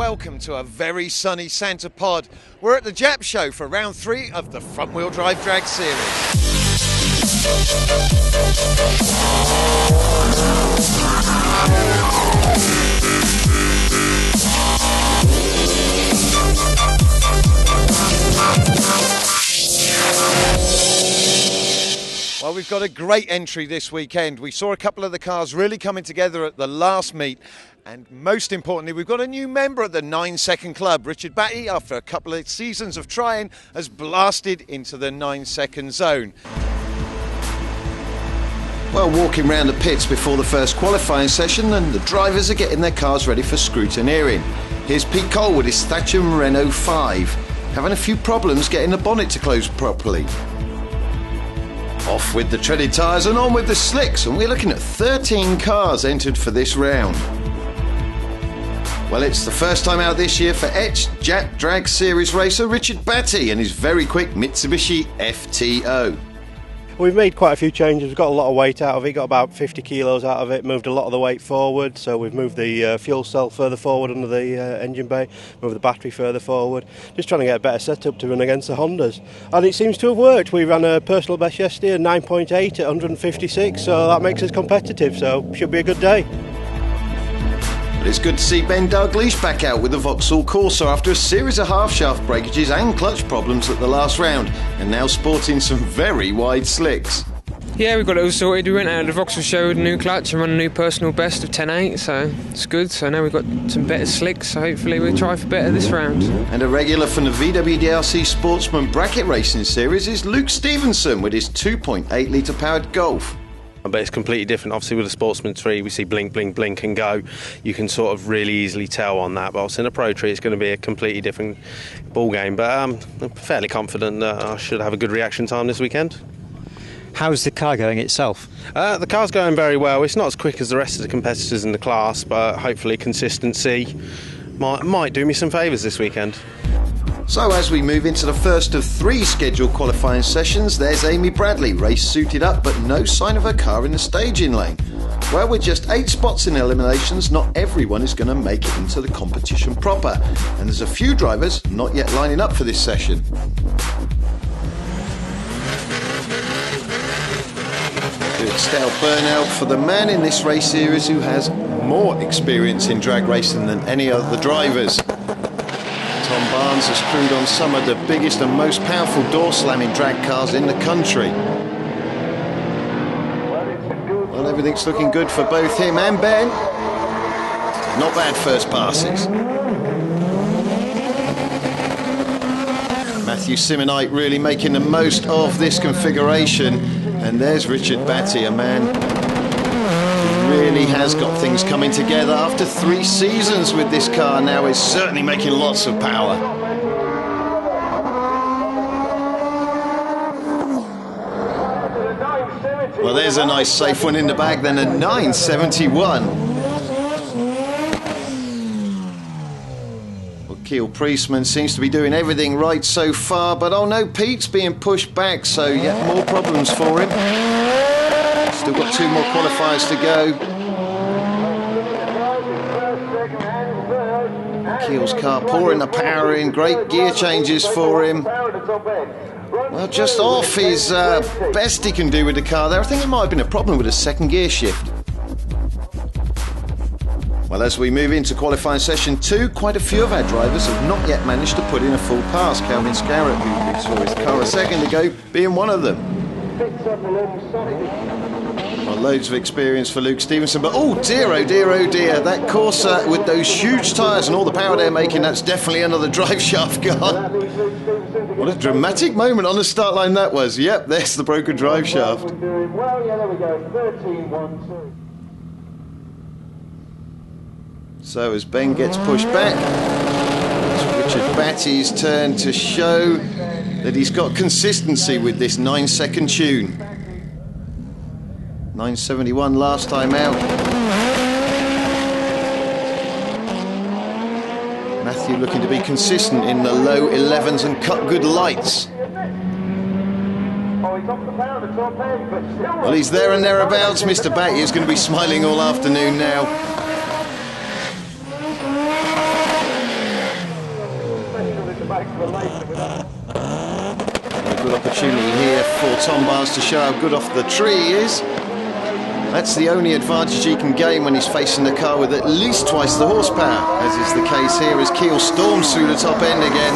welcome to a very sunny Santa Pod. We're at the JapShow for round 3 of the front-wheel drive drag series. Well, we've got a great entry this weekend. We saw a couple of the cars really coming together at the last meet. And most importantly, we've got a new member at the 9-second club. Richard Batty, after a couple of seasons of trying, has blasted into the 9-second zone. Well, walking round the pits before the first qualifying session, and the drivers are getting their cars ready for scrutineering. Here's Pete Cole with his Thatcham Renault 5, having a few problems getting the bonnet to close properly. Off with the treaded tyres and on with the slicks, and we're looking at 13 cars entered for this round. Well, it's the first time out this year for ex-Jap Drag Series racer Richard Batty and his very quick Mitsubishi FTO. We've made quite a few changes. We've got a lot of weight out of it, got about 50 kilos out of it, moved a lot of the weight forward, so we've moved the fuel cell further forward under the engine bay, moved the battery further forward, just trying to get a better setup to run against the Hondas. And it seems to have worked. We ran a personal best yesterday, 9.8 at 156, so that makes us competitive, so should be a good day. But it's good to see Ben Dalglish back out with the Vauxhall Corsa after a series of half-shaft breakages and clutch problems at the last round, and now sporting some very wide slicks. Yeah, we got it all sorted. We went out to the Vauxhall show with a new clutch and run a new personal best of 10.8, so it's good. So now we've got some better slicks, so hopefully we'll try for better this round. And a regular from the VWDRC Sportsman Bracket Racing Series is Luke Stevenson with his 2.8 litre powered Golf. But it's completely different. Obviously with the Sportsman tree we see blink, blink, blink and go. You can sort of really easily tell on that, but obviously in a Pro tree it's going to be a completely different ball game. But I'm fairly confident that I should have a good reaction time this weekend. How's the car going itself? The car's going very well. It's not as quick as the rest of the competitors in the class, but hopefully consistency might do me some favours this weekend. So as we move into the first of 3 scheduled qualifying sessions, there's Amy Bradley, race suited up but no sign of her car in the staging lane. Well, with just 8 spots in eliminations, not everyone is going to make it into the competition proper, and there's a few drivers not yet lining up for this session. Good stout burnout for the man in this race series who has more experience in drag racing than any of the drivers. Tom Barnes has crewed on some of the biggest and most powerful door-slamming drag cars in the country. Well, everything's looking good for both him and Ben. Not bad first passes. Matthew Simonite really making the most of this configuration. And there's Richard Batty, a man who really has got things coming together. After 3 seasons with this car now, is certainly making lots of power. Well, there's a nice safe one in the back, then a 971. Well, Keel Priestman seems to be doing everything right so far, but oh no, Pete's being pushed back, so yet more problems for him. Still got 2 more qualifiers to go. Keel's car pouring the power in, great gear changes for him. Well, just off his best he can do with the car there. I think it might have been a problem with a second gear shift. Well, as we move into qualifying session 2, quite a few of our drivers have not yet managed to put in a full pass. Calvin Scarrett, who we saw his car a second ago, being one of them. Well, loads of experience for Luke Stevenson, but oh dear, oh dear, oh dear. That Corsa with those huge tyres and all the power they're making, that's definitely another drive shaft gone. What a dramatic moment on the start line that was. Yep, there's the broken drive shaft. Well, yeah, there we go, 13-1-2. So as Ben gets pushed back, it's Richard Batty's turn to show that he's got consistency with this 9-second tune. 971 last time out. Matthew looking to be consistent in the low 11s and cut good lights. Well, he's there and thereabouts. Mr. Batty is going to be smiling all afternoon now. before Tom bars to show how good off the tree he is. That's the only advantage he can gain when he's facing a car with at least twice the horsepower, as is the case here as Keel storms through the top end again.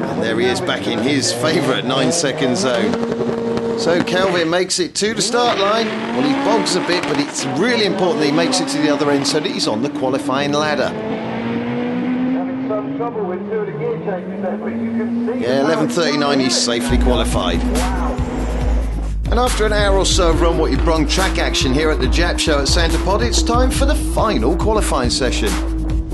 And there he is back in his favourite 9-second zone. So Kelvin makes it to the start line. Well, he bogs a bit, but it's really important that he makes it to the other end so that he's on the qualifying ladder. Having some trouble with two of the gear changes there, but you can see... Yeah, 11.39, he's safely qualified. And after an hour or so of Run What You Brung track action here at the JapShow at Santa Pod, it's time for the final qualifying session.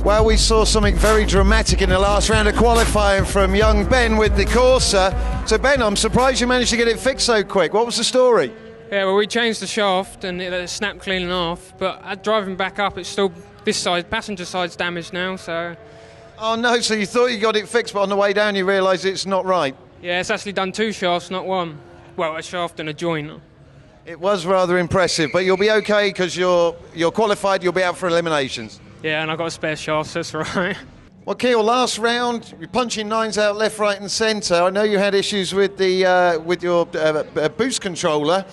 Well, we saw something very dramatic in the last round of qualifying from young Ben with the Corsa. So Ben, I'm surprised you managed to get it fixed so quick. What was the story? Yeah, well, we changed the shaft and it snapped clean off, but driving back up, it's still this side, passenger side's damaged now, so... Oh no, so you thought you got it fixed, but on the way down you realised it's not right? Yeah, it's actually done 2 shafts, not 1. Well, a shaft and a joint. It was rather impressive, but you'll be okay because you're qualified, you'll be out for eliminations. Yeah, and I've got a spare shaft, so that's right. Well, Keel, last round, you're punching 9s out left, right and centre. I know you had issues with the with your boost controller.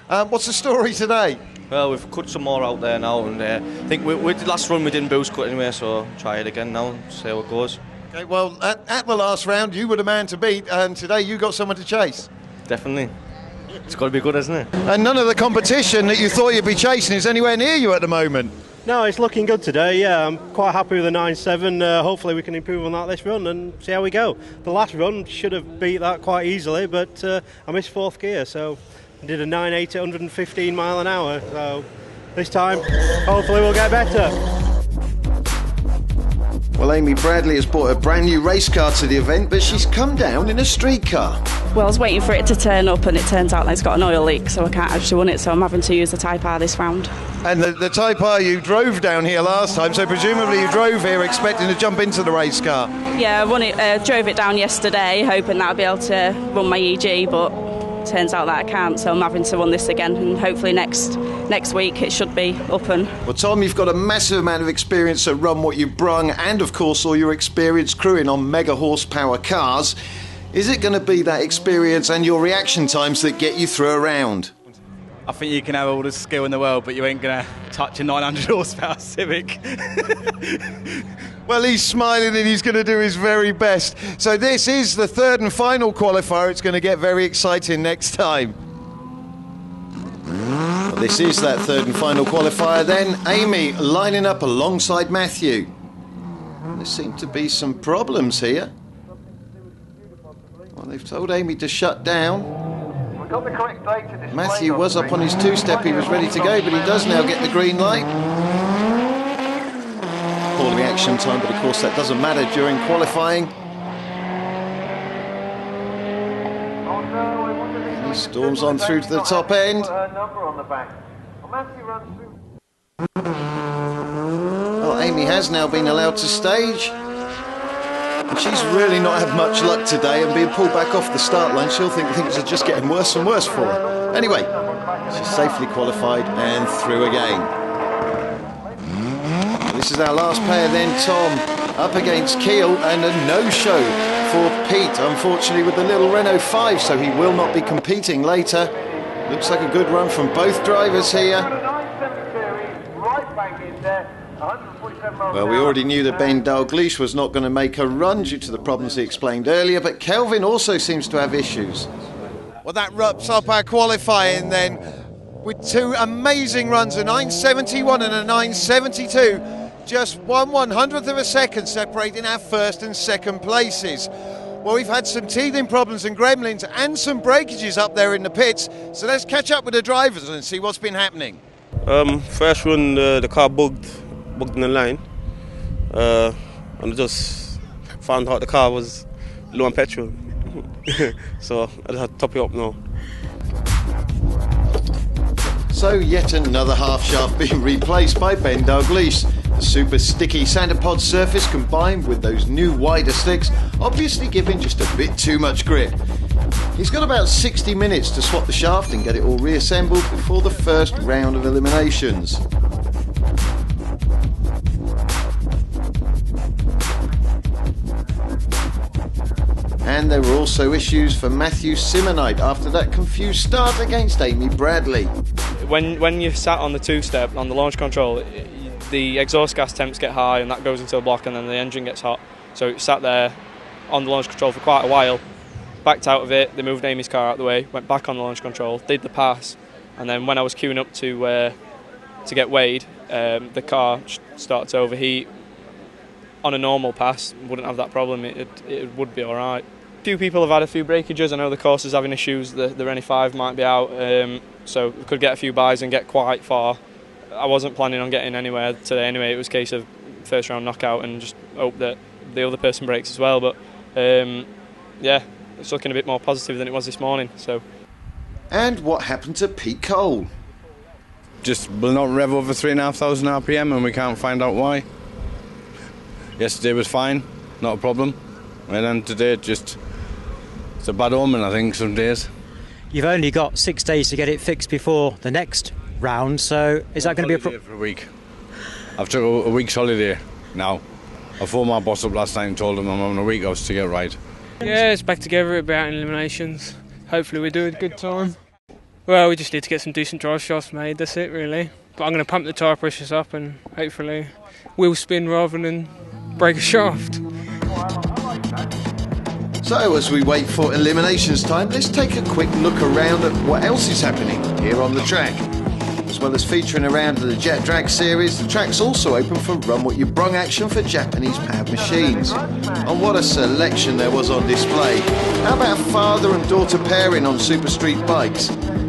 What's the story today? Well, we've cut some more out there now, and I think with the last run we didn't boost cut anyway, so try it again now, see how it goes. Okay, well, at the last round, you were the man to beat, and today you got someone to chase. Definitely. It's got to be good, hasn't it? And none of the competition that you thought you'd be chasing is anywhere near you at the moment. No, it's looking good today, yeah. I'm quite happy with the 9.7. Hopefully we can improve on that this run and see how we go. The last run should have beat that quite easily, but I missed 4th gear, so I did a 9.8 at 115 mile an hour. So this time, hopefully we'll get better. Well, Amy Bradley has bought a brand new race car to the event, but she's come down in a street car. Well, I was waiting for it to turn up and it turns out that it's got an oil leak, so I can't actually run it, so I'm having to use the Type R this round. And the Type R you drove down here last time, so presumably you drove here expecting to jump into the race car. Yeah, I drove it down yesterday, hoping that I'll be able to run my EG, but turns out that I can't, so I'm having to run this again, and hopefully next week it should be up and... Well, Tom, you've got a massive amount of experience at Run What You Brung, and of course all your experience crewing on mega horsepower cars. Is it going to be that experience and your reaction times that get you through a round? I think you can have all the skill in the world, but you ain't going to touch a 900 horsepower Civic. Well, he's smiling and he's going to do his very best. So this is the 3rd and final qualifier. It's going to get very exciting next time. Well, this is that 3rd and final qualifier then. Amy lining up alongside Matthew. There seem to be some problems here. Well, they've told Amy to shut down. We've got the correct data displayed. Matthew was up on his 2-step, he was ready to go, but he does now get the green light. Poor reaction time, but of course that doesn't matter during qualifying. And he storms on through to the top end. Well, Amy has now been allowed to stage. And she's really not had much luck today, and being pulled back off the start line, she'll think things are just getting worse and worse for her. Anyway, she's safely qualified and through again. This is our last pair then, Tom, up against Keel, and a no-show for Pete, unfortunately, with the little Renault 5, so he will not be competing later. Looks like a good run from both drivers here. Well, we already knew that Ben Dalgleish was not going to make a run due to the problems he explained earlier, but Kelvin also seems to have issues. Well, that wraps up our qualifying then, with 2 amazing runs, a 9.71 and a 9.72. Just 1/100th of a second separating our 1st and 2nd places. Well, we've had some teething problems and gremlins and some breakages up there in the pits, so let's catch up with the drivers and see what's been happening. First run, the car bugged in the line, and I just found out the car was low on petrol, so I just had to top it up now. So yet another half shaft being replaced by Ben Dalgleish. The super sticky Santa Pod surface combined with those new wider slicks obviously giving just a bit too much grip. He's got about 60 minutes to swap the shaft and get it all reassembled before the first round of eliminations. And And there were also issues for Matthew Simonite after that confused start against Amy Bradley. When you're sat on the two-step, on the launch control, the exhaust gas temps get high and that goes into a block and then the engine gets hot. So it sat there on the launch control for quite a while, backed out of it, they moved Amy's car out of the way, went back on the launch control, did the pass, and then when I was queuing up to get weighed, the car started to overheat. On a normal pass, wouldn't have that problem, it would be alright. A few people have had a few breakages. I know the course is having issues, the Rennie 5 might be out, so we could get a few buys and get quite far. I wasn't planning on getting anywhere today anyway, it was a case of first round knockout and just hope that the other person breaks as well, but yeah, it's looking a bit more positive than it was this morning. So. And what happened to Pete Cole? Just will not rev over 3,500 RPM and we can't find out why. Yesterday was fine, not a problem, and then today it's a bad omen, I think, some days. You've only got 6 days to get it fixed before the next round, so is that going to be a problem? For a week. I've took a week's holiday now. I phoned my boss up last night and told him I'm having a week off to get right. Yeah, it's back together, it'll be out in eliminations. Hopefully we do a good time. Well, we just need to get some decent drive shafts made, that's it really. But I'm going to pump the tyre pressures up and hopefully wheel spin rather than break a shaft. So as we wait for eliminations time, let's take a quick look around at what else is happening here on the track. As well as featuring around the Jet Drag series, the track's also open for Run What You Brung action for Japanese powered machines. And what a selection there was on display. How about father and daughter pairing on Super Street bikes?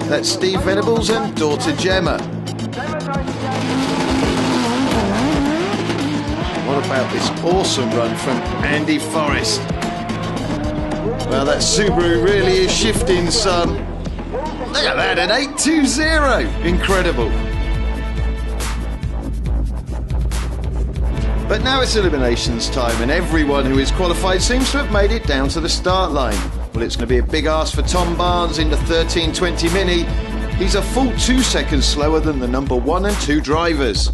That's Steve Venables and daughter Gemma. What about this awesome run from Andy Forrest? Well, that Subaru really is shifting, son. Look at that, an 820. Incredible. But now it's eliminations time, and everyone who is qualified seems to have made it down to the start line. Well, it's going to be a big ask for Tom Barnes in the 1320 Mini. He's a full 2 seconds slower than the number 1 and 2 drivers.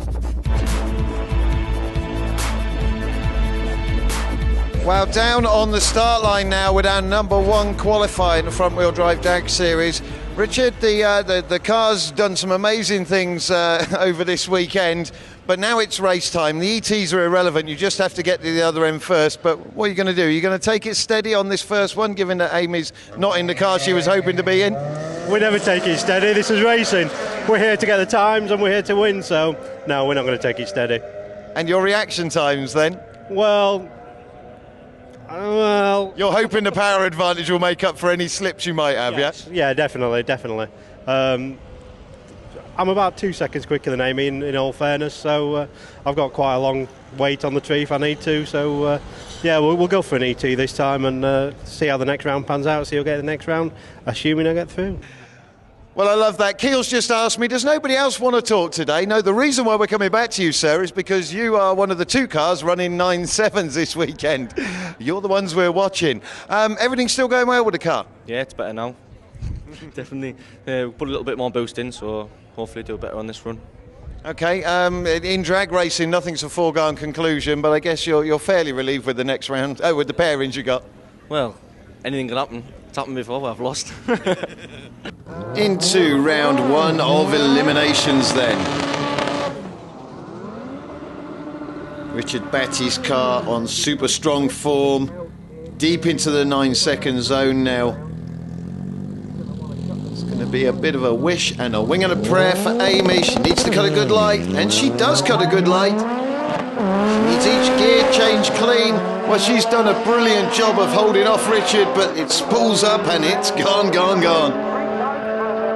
Well, down on the start line now with our number 1 qualifier in the front-wheel drive drag series. Richard, the car's done some amazing things over this weekend, but now it's race time. The ETs are irrelevant, you just have to get to the other end first. But what are you going to do? Are you going to take it steady on this first one, given that Amy's not in the car she was hoping to be in? We never take it steady, this is racing. We're here to get the times and we're here to win, so no, we're not going to take it steady. And your reaction times then? Well, you're hoping the power advantage will make up for any slips you might have, yes. Yeah? Yeah, definitely. I'm about 2 seconds quicker than Amy, in all fairness, so I've got quite a long wait on the tree if I need to, so yeah, we'll go for an ET this time and see how the next round pans out, see who'll get the next round, assuming I get through. Well, I love that. Keel's just asked me, does nobody else want to talk today? No, the reason why we're coming back to you, sir, is because you are one of the 2 cars running 9.7s this weekend. You're the ones we're watching. Everything's still going well with the car? Yeah, it's better now. Definitely. We'll put a little bit more boost in, so hopefully do better on this run. Okay, in drag racing, nothing's a foregone conclusion, but I guess you're fairly relieved with the next round, with the pairings you got. Well, anything can happen. It's happened before, but I've lost. Into round 1 of eliminations then. Richard Batty's car on super strong form, deep into the 9-second zone now. It's going to be a bit of a wish and a wing and a prayer for Amy. She needs to cut a good light, and she does cut a good light. She needs each gear change clean. Well, she's done a brilliant job of holding off Richard, but it spools up and it's gone.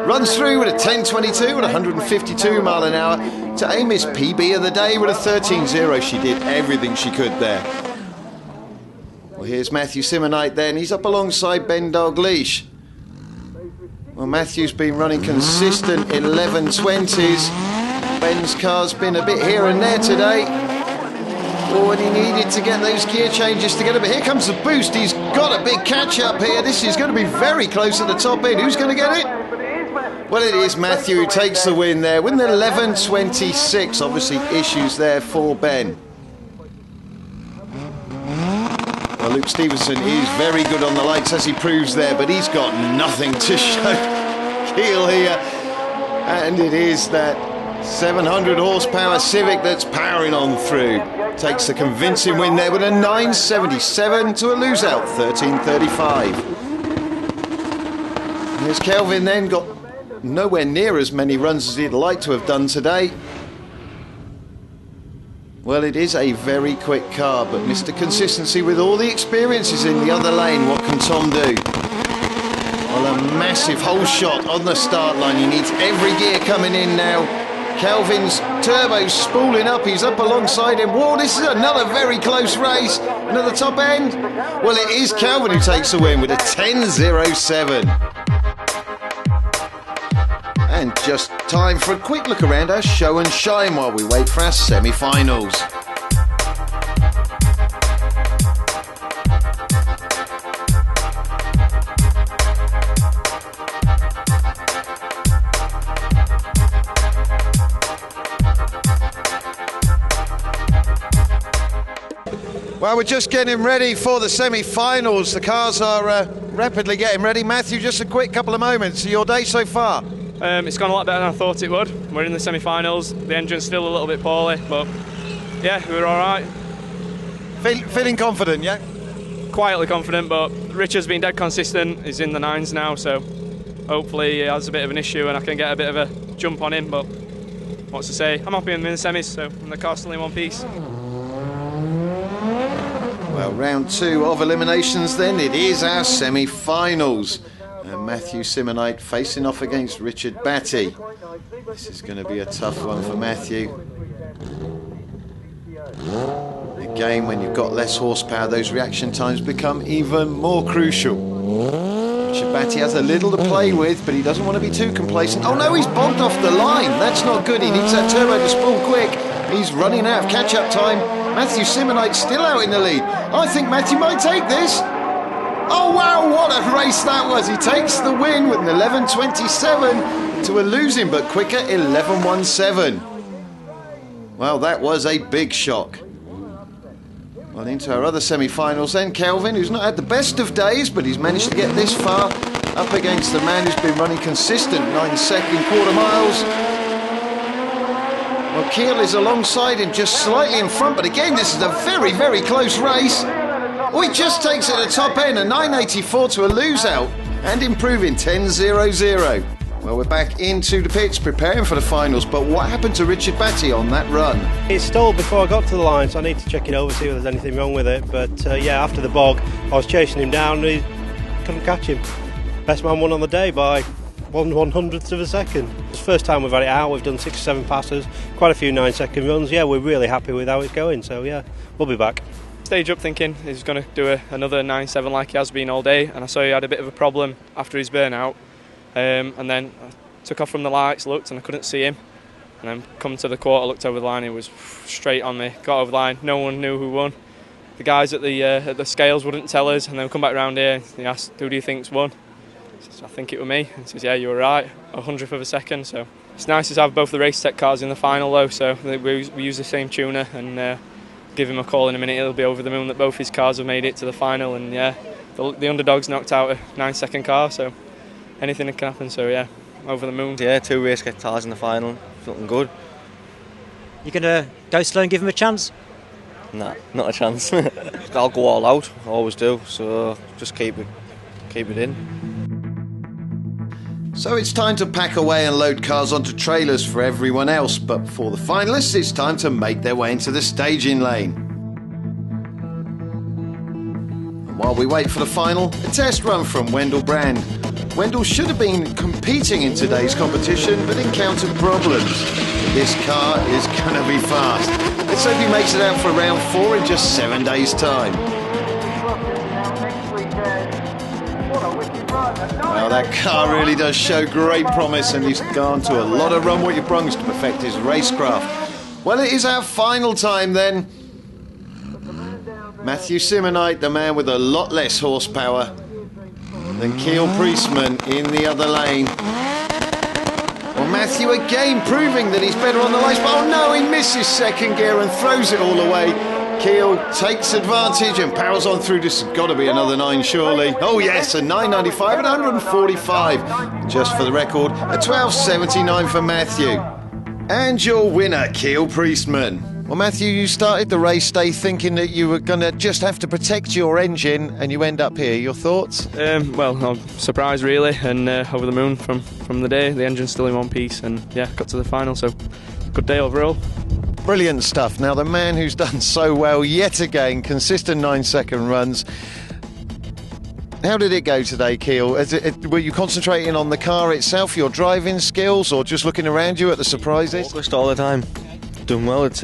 Runs through with a 10.22 at 152 mile an hour to Amy's PB of the day with a 13.0. She did everything she could there. Well, here's Matthew Simonite then. He's up alongside Ben Dalgleish. Well, Matthew's been running consistent 11.20s. Ben's car's been a bit here and there today. Oh, and he needed to get those gear changes together, but here comes the boost. He's got a big catch up here. This is going to be very close at the top end. Who's going to get it? Well, it is Matthew who takes the win there with an 11.26. Obviously issues there for Ben. Well, Luke Stevenson is very good on the lights, as he proves there, but he's got nothing to show Keel here. And it is that 700 horsepower Civic that's powering on through. Takes a convincing win there with a 9.77 to a lose-out 13.35. There's Kelvin then, got nowhere near as many runs as he'd like to have done today. Well, it is a very quick car, but Mr. Consistency with all the experiences in the other lane, what can Tom do? Well, a massive hole shot on the start line. He needs every gear coming in now. Kelvin's turbo spooling up, he's up alongside him. Whoa, this is another very close race. Another top end. Well, it is Kelvin who takes the win with a 10.07. And just time for a quick look around our show and shine while we wait for our semi-finals. Well, we're just getting ready for the semi-finals. The cars are rapidly getting ready. Matthew, just a quick couple of moments. Your day so far? It's gone a lot better than I thought it would. We're in the semi-finals. The engine's still a little bit poorly, but yeah, we're all right. Feeling confident, yeah? Quietly confident, but Richard's been dead consistent. He's in the 9s now, so hopefully he has a bit of an issue and I can get a bit of a jump on him. But what's to say? I'm happy I'm in the semis, so and the car's still in one piece. Well, round 2 of eliminations then. It is our semi-finals. Matthew Simonite facing off against Richard Batty. This is going to be a tough one for Matthew. Again, when you've got less horsepower, those reaction times become even more crucial. Richard Batty has a little to play with, but he doesn't want to be too complacent. Oh no, he's bogged off the line. That's not good. He needs that turbo to spool quick. He's running out of catch-up time. Matthew Simonite still out in the lead. I think Matthew might take this. Oh wow, what a race that was. He takes the win with an 11.27 to a losing but quicker 11.17. Well, that was a big shock. Well, into our other semi-finals then. Kelvin, who's not had the best of days, but he's managed to get this far up against the man who's been running consistent 9-second quarter miles. Well, Keel is alongside him, just slightly in front, but again, this is a very, very close race. Oh, he just takes it at the top end, a 9.84 to a lose-out, and improving 10.00. Well, we're back into the pits, preparing for the finals, but what happened to Richard Batty on that run? It stalled before I got to the line, so I need to check it over, see if there's anything wrong with it. But yeah, after the bog, I was chasing him down, and he couldn't catch him. Best man won on the day by 1/100th of a second. It's the first time we've had it out. We've done 6 or 7 passes, quite a few 9-second runs. Yeah, we're really happy with how it's going, so yeah, we'll be back. Stage up thinking he's going to do another 9.7 like he has been all day, and I saw he had a bit of a problem after his burnout, and then I took off from the lights, looked, and I couldn't see him, and then come to the quarter, looked over the line, he was straight on me, got over the line, no one knew who won. The guys at the scales wouldn't tell us, and then we come back round here, and he asked, who do you think's won? I said, I think it was me. And he says, yeah, you were right, 100th of a second. So it's nice to have both the race tech cars in the final though, so we use the same tuner, and give him a call in a minute, he'll be over the moon that both his cars have made it to the final. And yeah, the underdogs knocked out a 9-second car, so anything can happen, so yeah, over the moon. Yeah, 2 race cars in the final, looking good. You going to go slow and give him a chance? Nah, not a chance. I'll go all out, I always do, so just keep it in. So it's time to pack away and load cars onto trailers for everyone else, but for the finalists it's time to make their way into the staging lane. And while we wait for the final, a test run from Wendell Brand. Wendell should have been competing in today's competition, but encountered problems. This car is going to be fast. Let's hope he makes it out for round 4 in just 7 days' time. Well, that car really does show great promise, and he's gone to a lot of run what you brungs to perfect his racecraft. Well, it is our final time then. Matthew Simonite, the man with a lot less horsepower than Keel Priestman in the other lane. Well, Matthew again proving that he's better on the lights, but oh no, he misses second gear and throws it all away. Keel takes advantage and powers on through. This has got to be another 9, surely. Oh yes, a 9.95 and 145. Just for the record, a 12.79 for Matthew. And your winner, Keel Priestman. Well, Matthew, you started the race day thinking that you were going to just have to protect your engine, and you end up here. Your thoughts? Well, I'm surprised really, and over the moon from the day. The engine's still in one piece, and yeah, got to the final, so good day overall. Brilliant stuff. Now, the man who's done so well yet again, consistent 9-second runs. How did it go today, Keel? Were you concentrating on the car itself, your driving skills, or just looking around you at the surprises? Focused all the time. Doing well. It's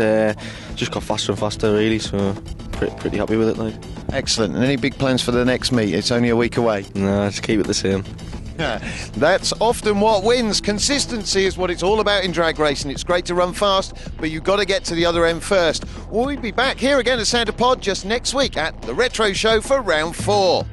just got faster and faster, really, so pretty happy with it, like. Excellent. And any big plans for the next meet? It's only a week away. No, just keep it the same. That's often what wins. Consistency is what it's all about in drag racing. It's great to run fast, but you've got to get to the other end first. We'll be back here again at Santa Pod just next week at the Retro Show for round 4.